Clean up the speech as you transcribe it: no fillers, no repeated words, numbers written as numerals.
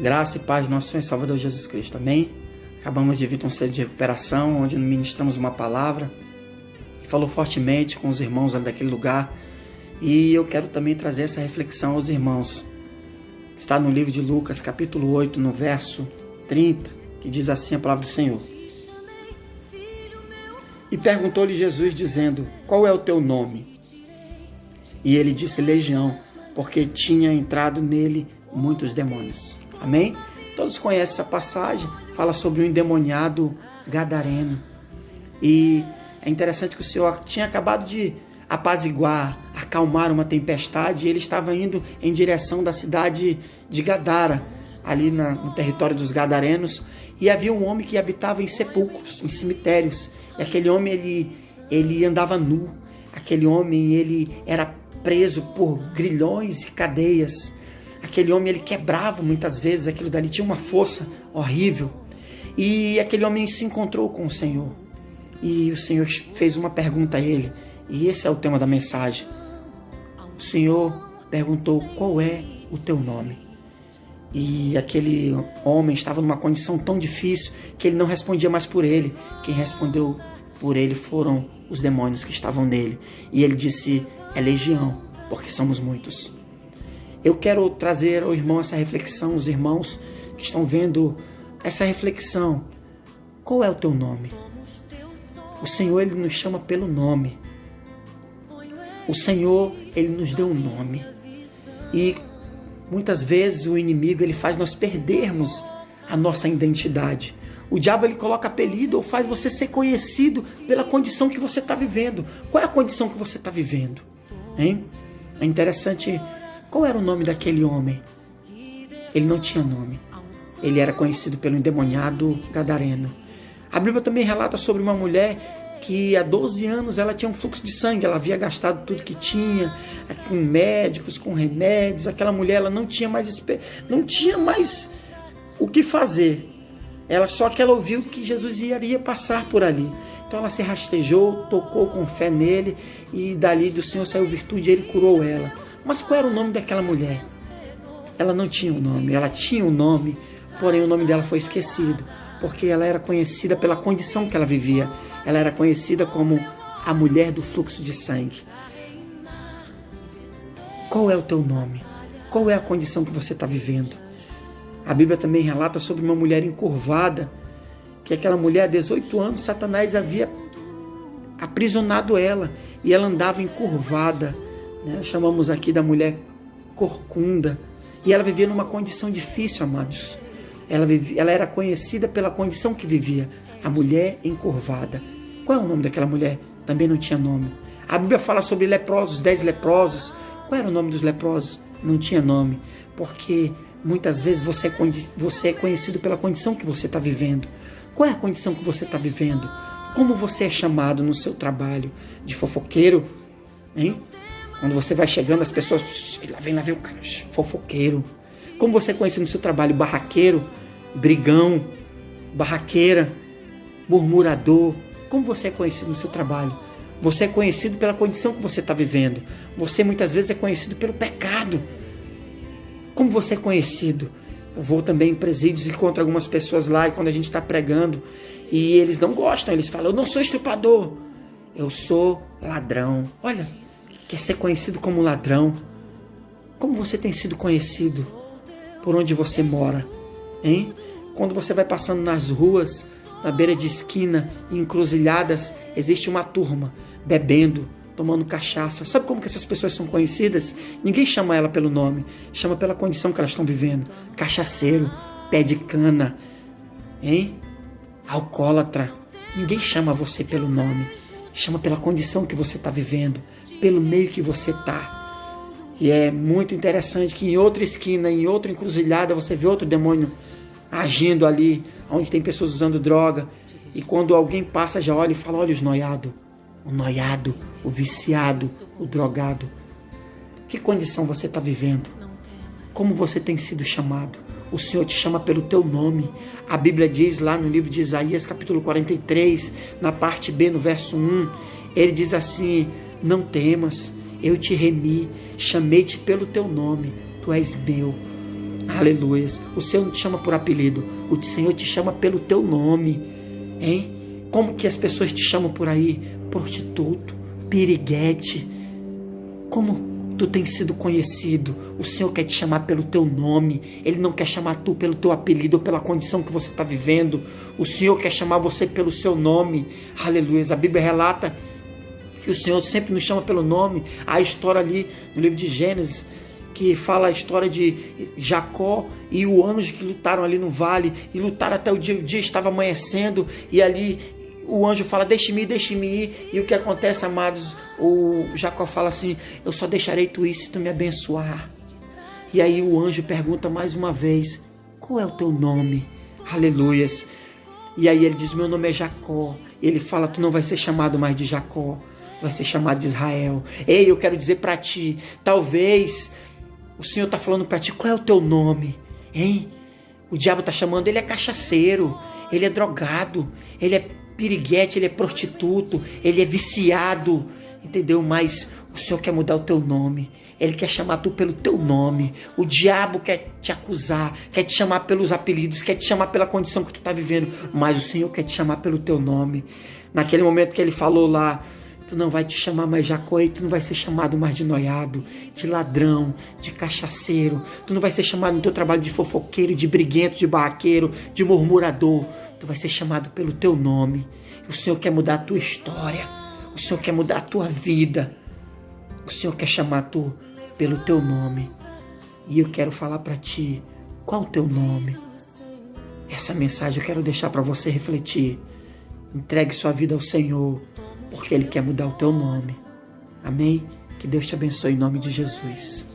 Graça e paz do nosso Senhor e Salvador Jesus Cristo, amém? Acabamos de vir um cedo de recuperação, onde ministramos uma palavra que falou fortemente com os irmãos ali daquele lugar. E eu quero também trazer essa reflexão aos irmãos. Está no livro de Lucas, capítulo 8, no verso 30, que diz assim a palavra do Senhor. E perguntou-lhe Jesus, dizendo, qual é o teu nome? E ele disse, Legião, porque tinha entrado nele muitos demônios. Amém? Todos conhecem essa passagem, fala sobre um endemoniado gadareno. E é interessante que o Senhor tinha acabado de apaziguar, acalmar uma tempestade, e ele estava indo em direção da cidade de Gadara, ali no território dos gadarenos, e havia um homem que habitava em sepulcros, em cemitérios, e aquele homem ele andava nu, aquele homem ele era preso por grilhões e cadeias. Aquele homem, ele quebrava muitas vezes, aquilo dali tinha uma força horrível. E aquele homem se encontrou com o Senhor. E o Senhor fez uma pergunta a ele. E esse é o tema da mensagem. O Senhor perguntou, qual é o teu nome? E aquele homem estava numa condição tão difícil que ele não respondia mais por ele. Quem respondeu por ele foram os demônios que estavam nele. E ele disse, é legião, porque somos muitos. Eu quero trazer ao irmão essa reflexão, os irmãos que estão vendo essa reflexão. Qual é o teu nome? O Senhor, ele nos chama pelo nome. O Senhor, ele nos deu um nome. E muitas vezes o inimigo, ele faz nós perdermos a nossa identidade. O diabo, ele coloca apelido ou faz você ser conhecido pela condição que você está vivendo. Qual é a condição que você está vivendo? Hein? É interessante. Qual era o nome daquele homem? Ele não tinha nome. Ele era conhecido pelo endemoniado gadareno. A Bíblia também relata sobre uma mulher que há 12 anos ela tinha um fluxo de sangue. Ela havia gastado tudo que tinha, com médicos, com remédios. Aquela mulher ela não tinha mais o que fazer. Só que ela ouviu que Jesus iria passar por ali. Então ela se rastejou, tocou com fé nele e dali do Senhor saiu virtude e ele curou ela. Mas qual era o nome daquela mulher? Ela não tinha um nome, ela tinha um nome, porém o nome dela foi esquecido, porque ela era conhecida pela condição que ela vivia. Ela era conhecida como a mulher do fluxo de sangue. Qual é o teu nome? Qual é a condição que você está vivendo? A Bíblia também relata sobre uma mulher encurvada, que aquela mulher, há 18 anos, Satanás havia aprisionado ela, e ela andava encurvada. Chamamos aqui da mulher corcunda. E ela vivia numa condição difícil, amados. Ela era conhecida pela condição que vivia. A mulher encurvada. Qual é o nome daquela mulher? Também não tinha nome. A Bíblia fala sobre leprosos, 10 leprosos. Qual era o nome dos leprosos? Não tinha nome. Porque muitas vezes você é conhecido pela condição que você está vivendo. Qual é a condição que você está vivendo? Como você é chamado no seu trabalho? De fofoqueiro? Hein? Quando você vai chegando, as pessoas... Lá vem o cara, fofoqueiro. Como você é conhecido no seu trabalho? Barraqueiro, brigão, barraqueira, murmurador. Como você é conhecido no seu trabalho? Você é conhecido pela condição que você está vivendo. Você muitas vezes é conhecido pelo pecado. Como você é conhecido? Eu vou também em presídios e encontro algumas pessoas lá, e quando a gente está pregando, e eles não gostam, eles falam, eu não sou estuprador, eu sou ladrão. Olha... Quer ser conhecido como ladrão? Como você tem sido conhecido? Por onde você mora? Hein? Quando você vai passando nas ruas, na beira de esquina, em encruzilhadas, existe uma turma bebendo, tomando cachaça. Sabe como que essas pessoas são conhecidas? Ninguém chama ela pelo nome, chama pela condição que elas estão vivendo. Cachaceiro, pé de cana, hein? Alcoólatra. Ninguém chama você pelo nome, chama pela condição que você está vivendo, pelo meio que você está. E é muito interessante que em outra esquina, em outra encruzilhada, você vê outro demônio agindo ali, onde tem pessoas usando droga. E quando alguém passa, já olha e fala, olha os noiados. O noiado, o viciado, o drogado. Que condição você está vivendo? Como você tem sido chamado? O Senhor te chama pelo teu nome. A Bíblia diz lá no livro de Isaías, capítulo 43, na parte B, no verso 1, ele diz assim, não temas, eu te remi, chamei-te pelo teu nome, tu és meu. Aleluia. O Senhor não te chama por apelido. O Senhor te chama pelo teu nome. Hein? Como que as pessoas te chamam por aí? Prostituto, piriguete. Como tu tem sido conhecido? O Senhor quer te chamar pelo teu nome. Ele não quer chamar tu pelo teu apelido ou pela condição que você está vivendo. O Senhor quer chamar você pelo seu nome. Aleluia. A Bíblia relata que o Senhor sempre nos chama pelo nome. Há a história ali no livro de Gênesis, que fala a história de Jacó e o anjo que lutaram ali no vale, e lutaram até o dia estava amanhecendo, e ali o anjo fala, deixe-me ir, e o que acontece, amados? O Jacó fala assim, eu só deixarei tu ir se tu me abençoar. E aí o anjo pergunta mais uma vez, qual é o teu nome? Aleluias. E aí ele diz, meu nome é Jacó. E ele fala, tu não vai ser chamado mais de Jacó, vai ser chamado de Israel. Ei, eu quero dizer para ti, talvez o Senhor está falando para ti, qual é o teu nome? Hein? O diabo está chamando, ele é cachaceiro, ele é drogado, ele é piriguete, ele é prostituto, ele é viciado, entendeu? Mas o Senhor quer mudar o teu nome. Ele quer chamar tu pelo teu nome. O diabo quer te acusar, quer te chamar pelos apelidos, quer te chamar pela condição que tu está vivendo, mas o Senhor quer te chamar pelo teu nome. Naquele momento que ele falou lá, tu não vai te chamar mais Jacó, e tu não vai ser chamado mais de noiado, de ladrão, de cachaceiro. Tu não vai ser chamado no teu trabalho de fofoqueiro, de briguento, de barraqueiro, de murmurador. Tu vai ser chamado pelo teu nome. O Senhor quer mudar a tua história. O Senhor quer mudar a tua vida. O Senhor quer chamar tu pelo teu nome. E eu quero falar para ti, qual o teu nome? Essa mensagem eu quero deixar para você refletir. Entregue sua vida ao Senhor, porque Ele quer mudar o teu nome. Amém? Que Deus te abençoe em nome de Jesus.